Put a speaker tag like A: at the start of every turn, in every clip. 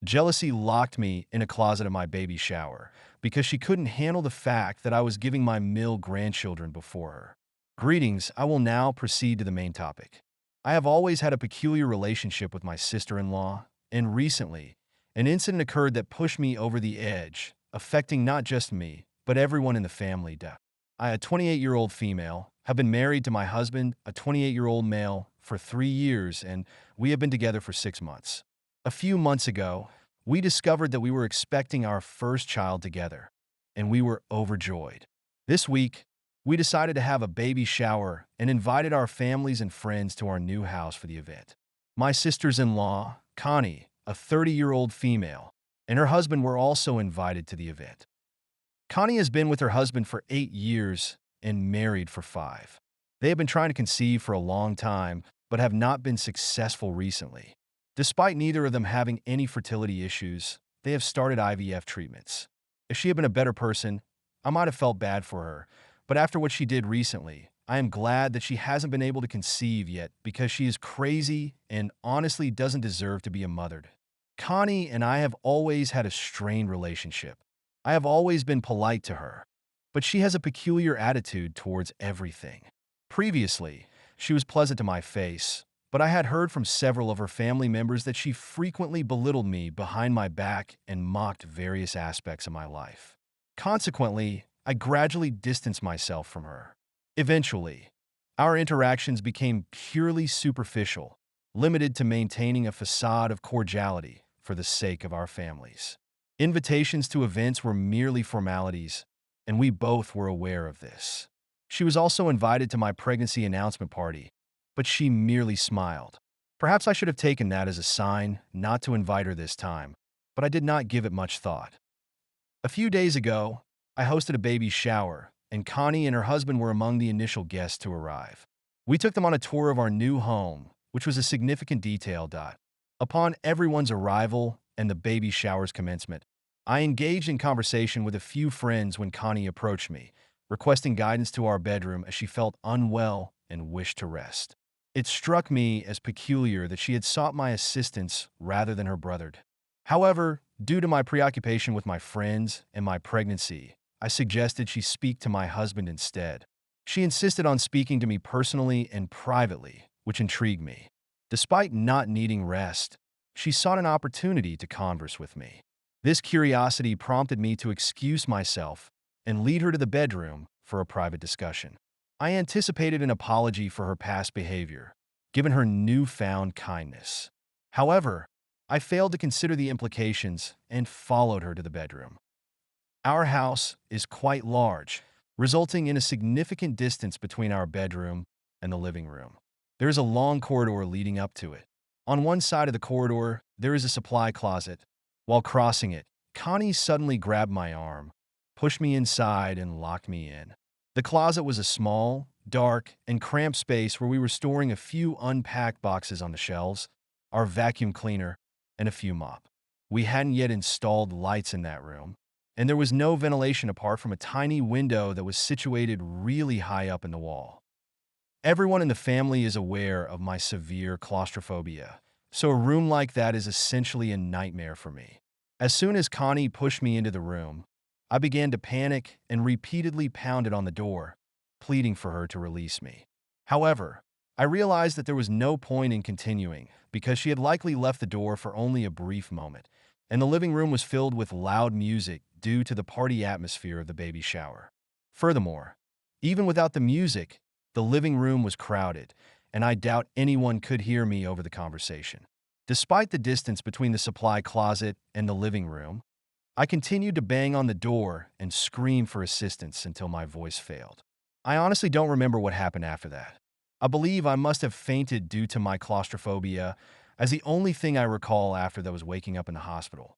A: Jealousy locked me in a closet of my baby shower because she couldn't handle the fact that I was giving my male grandchildren before her. Greetings, I will now proceed to the main topic. I have always had a peculiar relationship with my sister-in-law, and recently, an incident occurred that pushed me over the edge, affecting not just me, but everyone in the family. I, a 28-year-old female, have been married to my husband, a 28-year-old male, for 3 years, and we have been together for 6 months. A few months ago, we discovered that we were expecting our first child together, and we were overjoyed. This week, we decided to have a baby shower and invited our families and friends to our new house for the event. My sisters-in-law, Connie, a 30-year-old female, and her husband were also invited to the event. Connie has been with her husband for 8 years and married for 5. They have been trying to conceive for a long time, but have not been successful recently. Despite neither of them having any fertility issues, they have started IVF treatments. If she had been a better person, I might have felt bad for her, but after what she did recently, I am glad that she hasn't been able to conceive yet because she is crazy and honestly doesn't deserve to be a mother. Connie and I have always had a strained relationship. I have always been polite to her, but she has a peculiar attitude towards everything. Previously, she was pleasant to my face, but I had heard from several of her family members that she frequently belittled me behind my back and mocked various aspects of my life. Consequently, I gradually distanced myself from her. Eventually, our interactions became purely superficial, limited to maintaining a facade of cordiality for the sake of our families. Invitations to events were merely formalities, and we both were aware of this. She was also invited to my pregnancy announcement party, but she merely smiled. Perhaps I should have taken that as a sign not to invite her this time, but I did not give it much thought. A few days ago, I hosted a baby shower, and Connie and her husband were among the initial guests to arrive. We took them on a tour of our new home, which was a significant detail. Upon everyone's arrival and the baby shower's commencement, I engaged in conversation with a few friends when Connie approached me, requesting guidance to our bedroom as she felt unwell and wished to rest. It struck me as peculiar that she had sought my assistance rather than her brother. However, due to my preoccupation with my friends and my pregnancy, I suggested she speak to my husband instead. She insisted on speaking to me personally and privately, which intrigued me. Despite not needing rest, she sought an opportunity to converse with me. This curiosity prompted me to excuse myself and lead her to the bedroom for a private discussion. I anticipated an apology for her past behavior, given her newfound kindness. However, I failed to consider the implications and followed her to the bedroom. Our house is quite large, resulting in a significant distance between our bedroom and the living room. There is a long corridor leading up to it. On one side of the corridor, there is a supply closet. While crossing it, Connie suddenly grabbed my arm, pushed me inside, and locked me in. The closet was a small, dark, and cramped space where we were storing a few unpacked boxes on the shelves, our vacuum cleaner, and a few mop. We hadn't yet installed lights in that room, and there was no ventilation apart from a tiny window that was situated really high up in the wall. Everyone in the family is aware of my severe claustrophobia, so a room like that is essentially a nightmare for me. As soon as Connie pushed me into the room, I began to panic and repeatedly pounded on the door, pleading for her to release me. However, I realized that there was no point in continuing because she had likely left the door for only a brief moment, and the living room was filled with loud music due to the party atmosphere of the baby shower. Furthermore, even without the music, the living room was crowded, and I doubt anyone could hear me over the conversation. Despite the distance between the supply closet and the living room, I continued to bang on the door and scream for assistance until my voice failed. I honestly don't remember what happened after that. I believe I must have fainted due to my claustrophobia, as the only thing I recall after that was waking up in the hospital.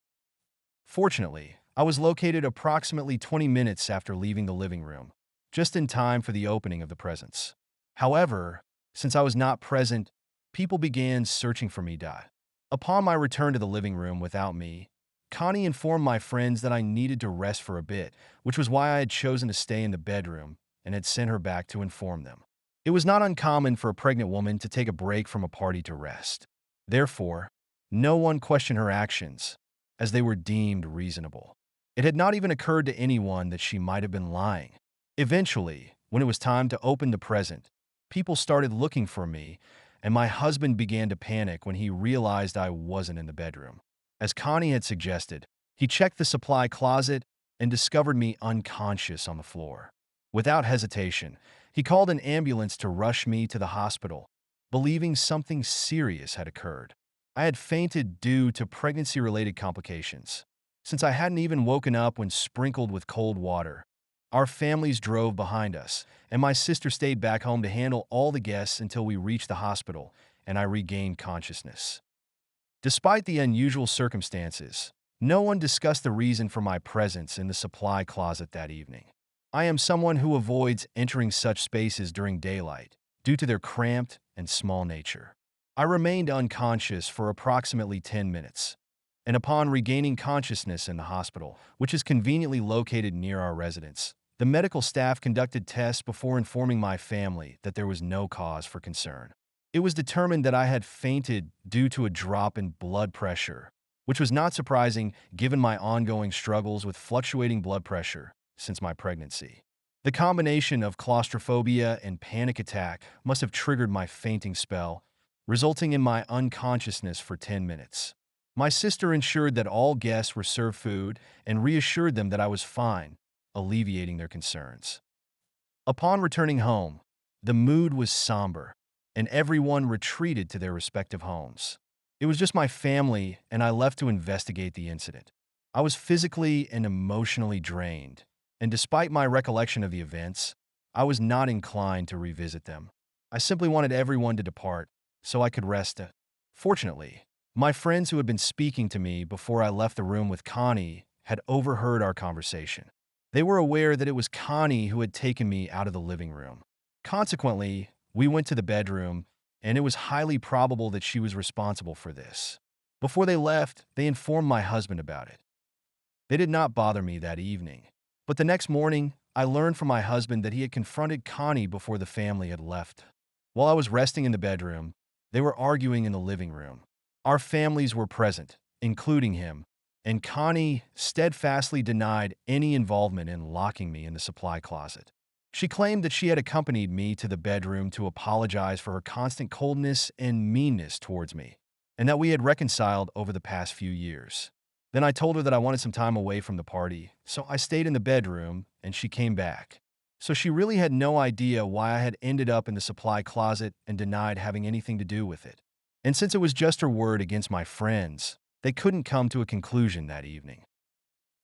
A: Fortunately, I was located approximately 20 minutes after leaving the living room, just in time for the opening of the presents. However, since I was not present, people began searching for me. Upon my return to the living room without me, Connie informed my friends that I needed to rest for a bit, which was why I had chosen to stay in the bedroom and had sent her back to inform them. It was not uncommon for a pregnant woman to take a break from a party to rest. Therefore, no one questioned her actions, as they were deemed reasonable. It had not even occurred to anyone that she might have been lying. Eventually, when it was time to open the present, people started looking for me, and my husband began to panic when he realized I wasn't in the bedroom. As Connie had suggested, he checked the supply closet and discovered me unconscious on the floor. Without hesitation, he called an ambulance to rush me to the hospital, believing something serious had occurred. I had fainted due to pregnancy-related complications. Since I hadn't even woken up when sprinkled with cold water, our families drove behind us, and my sister stayed back home to handle all the guests until we reached the hospital and I regained consciousness. Despite the unusual circumstances, no one discussed the reason for my presence in the supply closet that evening. I am someone who avoids entering such spaces during daylight due to their cramped and small nature. I remained unconscious for approximately 10 minutes, and upon regaining consciousness in the hospital, which is conveniently located near our residence, the medical staff conducted tests before informing my family that there was no cause for concern. It was determined that I had fainted due to a drop in blood pressure, which was not surprising given my ongoing struggles with fluctuating blood pressure since my pregnancy. The combination of claustrophobia and panic attack must have triggered my fainting spell, resulting in my unconsciousness for 10 minutes. My sister ensured that all guests were served food and reassured them that I was fine, alleviating their concerns. Upon returning home, the mood was somber, and everyone retreated to their respective homes. It was just my family, and I left to investigate the incident. I was physically and emotionally drained, and despite my recollection of the events, I was not inclined to revisit them. I simply wanted everyone to depart so I could rest. Fortunately, my friends who had been speaking to me before I left the room with Connie had overheard our conversation. They were aware that it was Connie who had taken me out of the living room. Consequently, we went to the bedroom, and it was highly probable that she was responsible for this. Before they left, they informed my husband about it. They did not bother me that evening, but the next morning, I learned from my husband that he had confronted Connie before the family had left. While I was resting in the bedroom, they were arguing in the living room. Our families were present, including him, and Connie steadfastly denied any involvement in locking me in the supply closet. She claimed that she had accompanied me to the bedroom to apologize for her constant coldness and meanness towards me, and that we had reconciled over the past few years. Then I told her that I wanted some time away from the party, so I stayed in the bedroom, and she came back. So she really had no idea why I had ended up in the supply closet and denied having anything to do with it. And since it was just her word against my friends, they couldn't come to a conclusion that evening.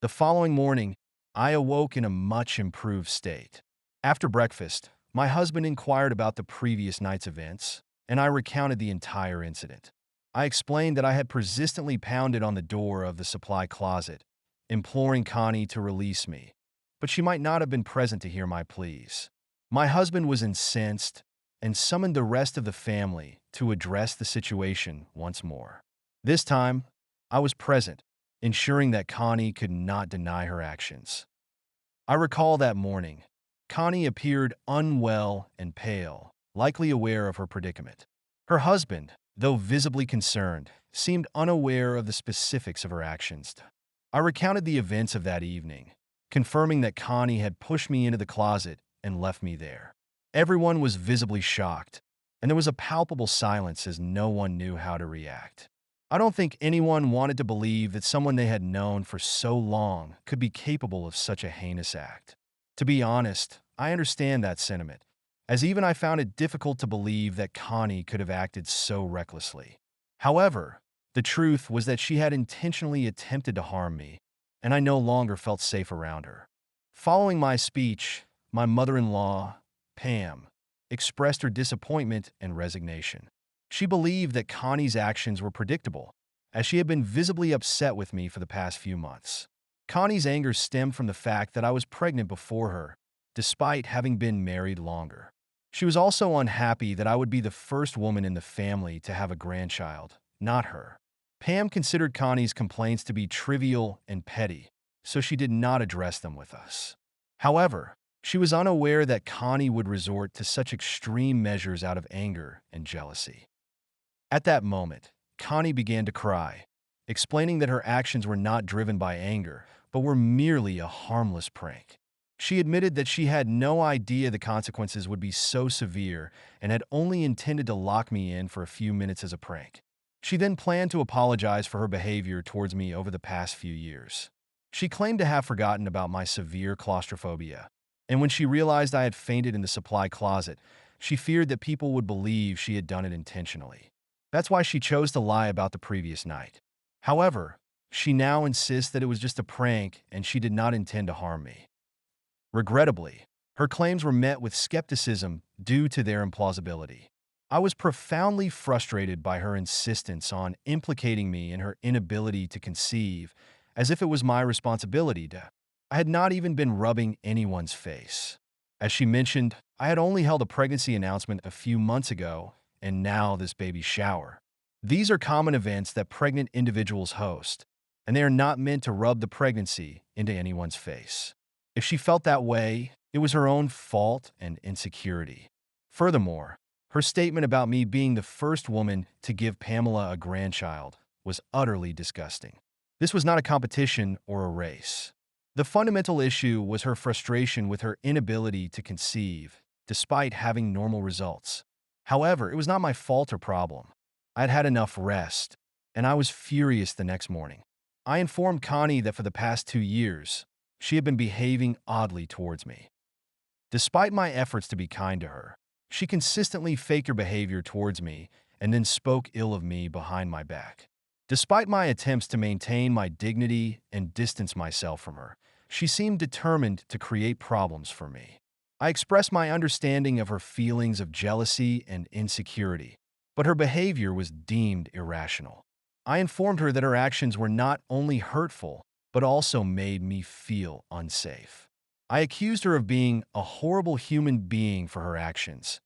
A: The following morning, I awoke in a much improved state. After breakfast, my husband inquired about the previous night's events, and I recounted the entire incident. I explained that I had persistently pounded on the door of the supply closet, imploring Connie to release me, but she might not have been present to hear my pleas. My husband was incensed and summoned the rest of the family to address the situation once more. This time, I was present, ensuring that Connie could not deny her actions. I recall that morning, Connie appeared unwell and pale, likely aware of her predicament. Her husband, though visibly concerned, seemed unaware of the specifics of her actions. I recounted the events of that evening, confirming that Connie had pushed me into the closet and left me there. Everyone was visibly shocked, and there was a palpable silence as no one knew how to react. I don't think anyone wanted to believe that someone they had known for so long could be capable of such a heinous act. To be honest, I understand that sentiment, as even I found it difficult to believe that Connie could have acted so recklessly. However, the truth was that she had intentionally attempted to harm me, and I no longer felt safe around her. Following my speech, my mother-in-law, Pam, expressed her disappointment and resignation. She believed that Connie's actions were predictable, as she had been visibly upset with me for the past few months. Connie's anger stemmed from the fact that I was pregnant before her, despite having been married longer. She was also unhappy that I would be the first woman in the family to have a grandchild, not her. Pam considered Connie's complaints to be trivial and petty, so she did not address them with us. However, she was unaware that Connie would resort to such extreme measures out of anger and jealousy. At that moment, Connie began to cry, explaining that her actions were not driven by anger, but were merely a harmless prank. She admitted that she had no idea the consequences would be so severe and had only intended to lock me in for a few minutes as a prank. She then planned to apologize for her behavior towards me over the past few years. She claimed to have forgotten about my severe claustrophobia, and when she realized I had fainted in the supply closet, she feared that people would believe she had done it intentionally. That's why she chose to lie about the previous night. However, she now insists that it was just a prank and she did not intend to harm me. Regrettably, her claims were met with skepticism due to their implausibility. I was profoundly frustrated by her insistence on implicating me in her inability to conceive, as if it was my responsibility to. I had not even been rubbing anyone's face. As she mentioned, I had only held a pregnancy announcement a few months ago, and now this baby shower. These are common events that pregnant individuals host, and they are not meant to rub the pregnancy into anyone's face. If she felt that way, it was her own fault and insecurity. Furthermore, her statement about me being the first woman to give Pamela a grandchild was utterly disgusting. This was not a competition or a race. The fundamental issue was her frustration with her inability to conceive, despite having normal results. However, it was not my fault or problem. I had had enough rest, and I was furious the next morning. I informed Connie that for the past 2 years, she had been behaving oddly towards me. Despite my efforts to be kind to her, she consistently faked her behavior towards me and then spoke ill of me behind my back. Despite my attempts to maintain my dignity and distance myself from her, she seemed determined to create problems for me. I expressed my understanding of her feelings of jealousy and insecurity, but her behavior was deemed irrational. I informed her that her actions were not only hurtful, but also made me feel unsafe. I accused her of being a horrible human being for her actions,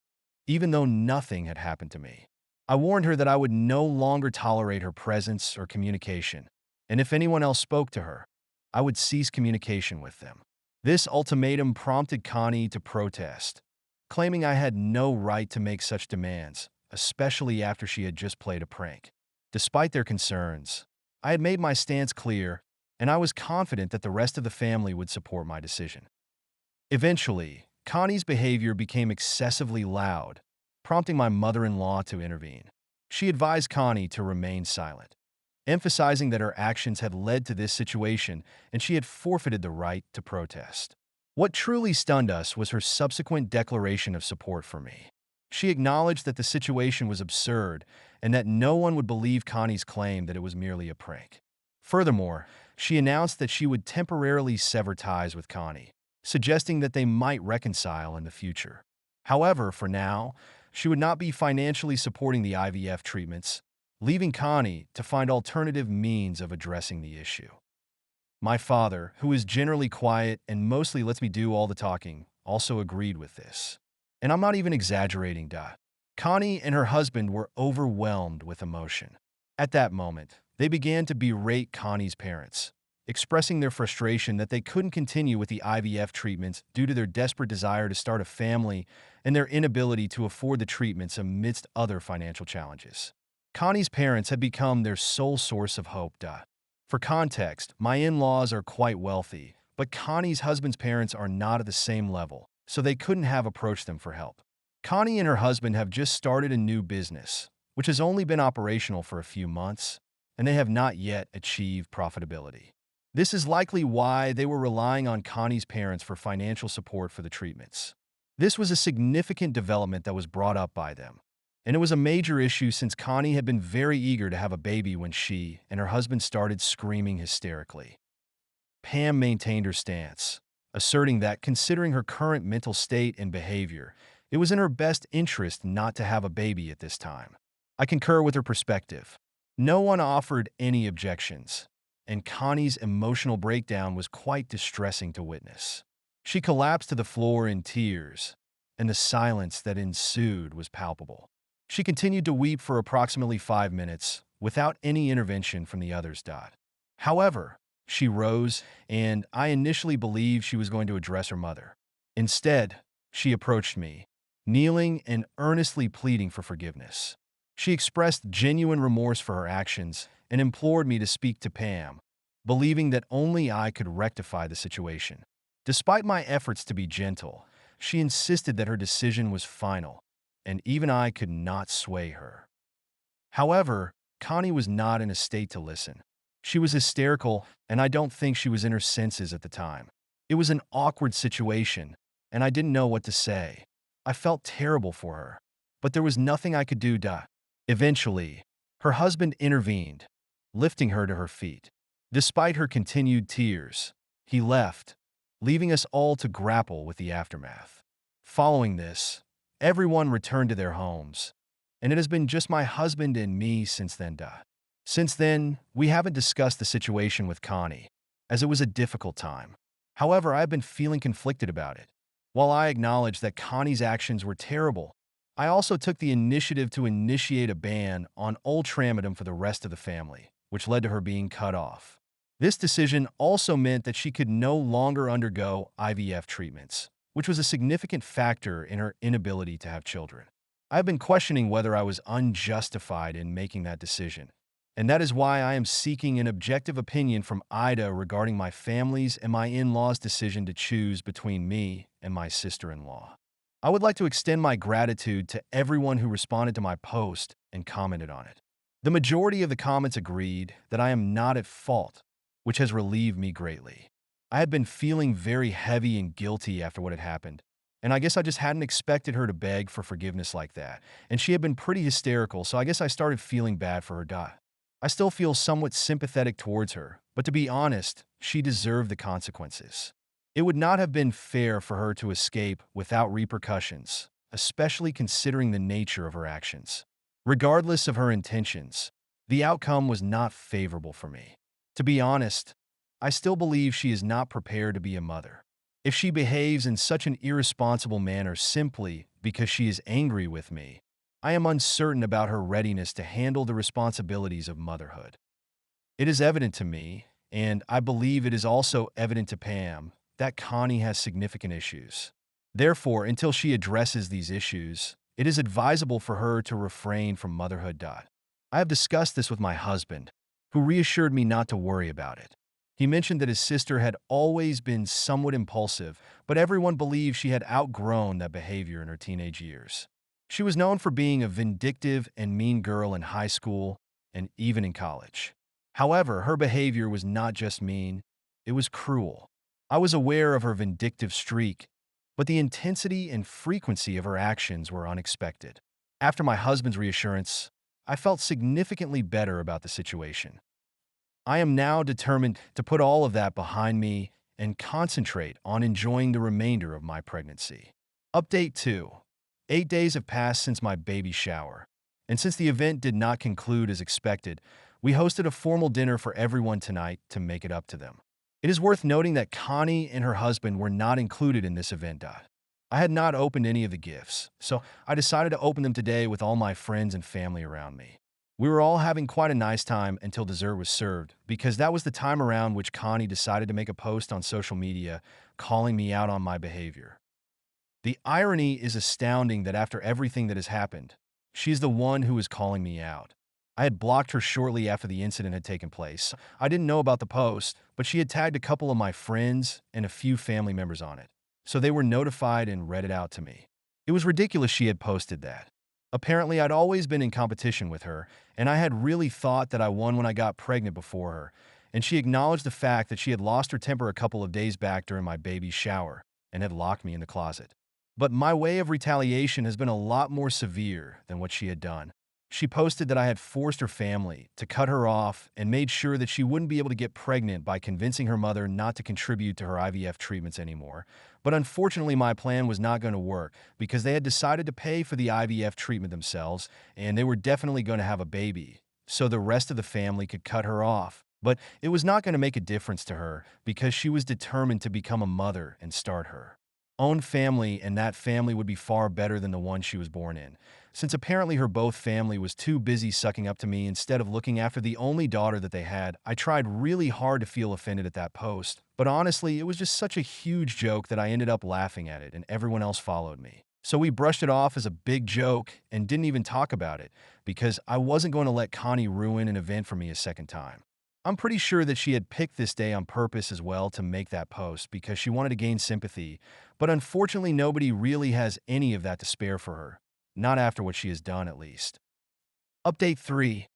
A: even though nothing had happened to me. I warned her that I would no longer tolerate her presence or communication, and if anyone else spoke to her, I would cease communication with them. This ultimatum prompted Connie to protest, claiming I had no right to make such demands, especially after she had just played a prank. Despite their concerns, I had made my stance clear, and I was confident that the rest of the family would support my decision. Eventually, Connie's behavior became excessively loud, prompting my mother-in-law to intervene. She advised Connie to remain silent, emphasizing that her actions had led to this situation and she had forfeited the right to protest. What truly stunned us was her subsequent declaration of support for me. She acknowledged that the situation was absurd and that no one would believe Connie's claim that it was merely a prank. Furthermore, she announced that she would temporarily sever ties with Connie, suggesting that they might reconcile in the future. However, for now, she would not be financially supporting the IVF treatments, leaving Connie to find alternative means of addressing the issue. My father, who is generally quiet and mostly lets me do all the talking, also agreed with this. And I'm not even exaggerating, Connie and her husband were overwhelmed with emotion. At that moment, they began to berate Connie's parents, expressing their frustration that they couldn't continue with the IVF treatments due to their desperate desire to start a family and their inability to afford the treatments amidst other financial challenges. Connie's parents had become their sole source of hope. For context, my in-laws are quite wealthy, but Connie's husband's parents are not at the same level, so they couldn't have approached them for help. Connie and her husband have just started a new business, which has only been operational for a few months, and they have not yet achieved profitability. This is likely why they were relying on Connie's parents for financial support for the treatments. This was a significant development that was brought up by them, and it was a major issue since Connie had been very eager to have a baby when she and her husband started screaming hysterically. Pam maintained her stance, asserting that, considering her current mental state and behavior, it was in her best interest not to have a baby at this time. I concur with her perspective. No one offered any objections, and Connie's emotional breakdown was quite distressing to witness. She collapsed to the floor in tears, and the silence that ensued was palpable. She continued to weep for approximately 5 minutes, without any intervention from the others. However, she rose, and I initially believed she was going to address her mother. Instead, she approached me, kneeling and earnestly pleading for forgiveness. She expressed genuine remorse for her actions and implored me to speak to Pam, believing that only I could rectify the situation. Despite my efforts to be gentle, she insisted that her decision was final, and even I could not sway her. However, Connie was not in a state to listen. She was hysterical, and I don't think she was in her senses at the time. It was an awkward situation, and I didn't know what to say. I felt terrible for her, but there was nothing I could do. Eventually, her husband intervened, lifting her to her feet. Despite her continued tears, he left, leaving us all to grapple with the aftermath. Following this, everyone returned to their homes, and it has been just my husband and me since then. Since then, we haven't discussed the situation with Connie, as it was a difficult time. However, I've been feeling conflicted about it. While I acknowledge that Connie's actions were terrible, I also took the initiative to initiate a ban on ultramadam for the rest of the family, which led to her being cut off. This decision also meant that she could no longer undergo IVF treatments, which was a significant factor in her inability to have children. I've been questioning whether I was unjustified in making that decision, and that is why I am seeking an objective opinion from Ida regarding my family's and my in-laws' decision to choose between me and my sister-in-law. I would like to extend my gratitude to everyone who responded to my post and commented on it. The majority of the comments agreed that I am not at fault, which has relieved me greatly. I had been feeling very heavy and guilty after what had happened, and I guess I just hadn't expected her to beg for forgiveness like that, and she had been pretty hysterical, so I guess I started feeling bad for her. I still feel somewhat sympathetic towards her, but to be honest, she deserved the consequences. It would not have been fair for her to escape without repercussions, especially considering the nature of her actions. Regardless of her intentions, the outcome was not favorable for me. To be honest, I still believe she is not prepared to be a mother. If she behaves in such an irresponsible manner simply because she is angry with me, I am uncertain about her readiness to handle the responsibilities of motherhood. It is evident to me, and I believe it is also evident to Pam, that Connie has significant issues. Therefore, until she addresses these issues, it is advisable for her to refrain from motherhood. I have discussed this with my husband, who reassured me not to worry about it. He mentioned that his sister had always been somewhat impulsive, but everyone believed she had outgrown that behavior in her teenage years. She was known for being a vindictive and mean girl in high school and even in college. However, her behavior was not just mean, it was cruel. I was aware of her vindictive streak, but the intensity and frequency of her actions were unexpected. After my husband's reassurance, I felt significantly better about the situation. I am now determined to put all of that behind me and concentrate on enjoying the remainder of my pregnancy. Update 2. 8 days have passed since my baby shower, and since the event did not conclude as expected, we hosted a formal dinner for everyone tonight to make it up to them. It is worth noting that Connie and her husband were not included in this event. I had not opened any of the gifts, so I decided to open them today with all my friends and family around me. We were all having quite a nice time until dessert was served, because that was the time around which Connie decided to make a post on social media calling me out on my behavior. The irony is astounding that after everything that has happened, she's the one who is calling me out. I had blocked her shortly after the incident had taken place. I didn't know about the post, but she had tagged a couple of my friends and a few family members on it, so they were notified and read it out to me. It was ridiculous she had posted that. Apparently, I'd always been in competition with her, and I had really thought that I won when I got pregnant before her, and she acknowledged the fact that she had lost her temper a couple of days back during my baby's shower and had locked me in the closet. But my way of retaliation has been a lot more severe than what she had done. She posted that I had forced her family to cut her off and made sure that she wouldn't be able to get pregnant by convincing her mother not to contribute to her IVF treatments anymore. But unfortunately, my plan was not going to work because they had decided to pay for the IVF treatment themselves, and they were definitely going to have a baby, so the rest of the family could cut her off. But it was not going to make a difference to her because she was determined to become a mother and start her own family, and that family would be far better than the one she was born in. Since apparently her both family was too busy sucking up to me instead of looking after the only daughter that they had, I tried really hard to feel offended at that post. But honestly, it was just such a huge joke that I ended up laughing at it and everyone else followed me. So we brushed it off as a big joke and didn't even talk about it because I wasn't going to let Connie ruin an event for me a second time. I'm pretty sure that she had picked this day on purpose as well to make that post because she wanted to gain sympathy, but unfortunately nobody really has any of that to spare for her. Not after what she has done, at least. Update 3.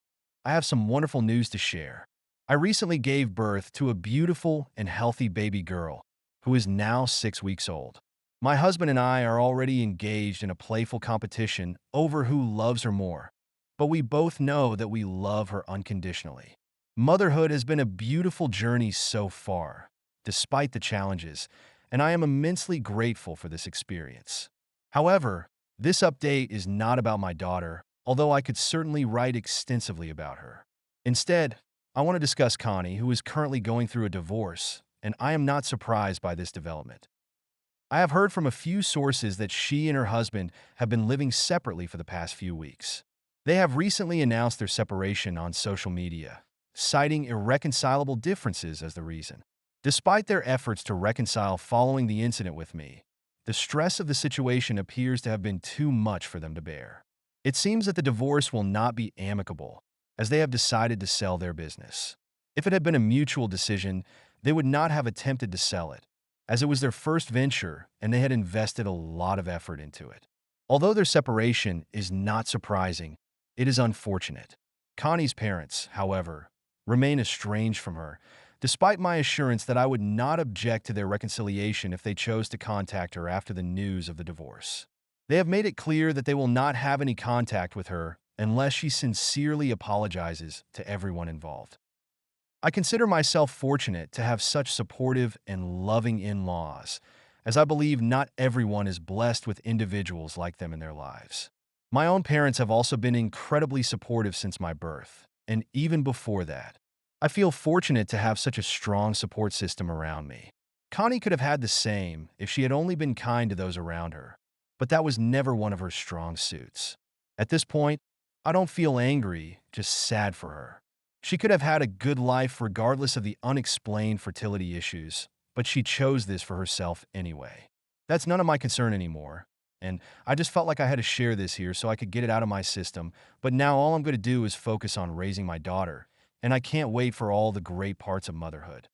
A: I have some wonderful news to share. I recently gave birth to a beautiful and healthy baby girl who is now 6 weeks old. My husband and I are already engaged in a playful competition over who loves her more, but we both know that we love her unconditionally. Motherhood has been a beautiful journey so far, despite the challenges, and I am immensely grateful for this experience. However, this update is not about my daughter, although I could certainly write extensively about her. Instead, I want to discuss Connie, who is currently going through a divorce, and I am not surprised by this development. I have heard from a few sources that she and her husband have been living separately for the past few weeks. They have recently announced their separation on social media, citing irreconcilable differences as the reason. Despite their efforts to reconcile following the incident with me, the stress of the situation appears to have been too much for them to bear. It seems that the divorce will not be amicable, as they have decided to sell their business. If it had been a mutual decision, they would not have attempted to sell it, as it was their first venture and they had invested a lot of effort into it. Although their separation is not surprising, it is unfortunate. Connie's parents, however, remain estranged from her, despite my assurance that I would not object to their reconciliation if they chose to contact her after the news of the divorce. They have made it clear that they will not have any contact with her unless she sincerely apologizes to everyone involved. I consider myself fortunate to have such supportive and loving in-laws, as I believe not everyone is blessed with individuals like them in their lives. My own parents have also been incredibly supportive since my birth, and even before that. I feel fortunate to have such a strong support system around me. Connie could have had the same if she had only been kind to those around her, but that was never one of her strong suits. At this point, I don't feel angry, just sad for her. She could have had a good life regardless of the unexplained fertility issues, but she chose this for herself anyway. That's none of my concern anymore, and I just felt like I had to share this here so I could get it out of my system, but now all I'm going to do is focus on raising my daughter, and I can't wait for all the great parts of motherhood.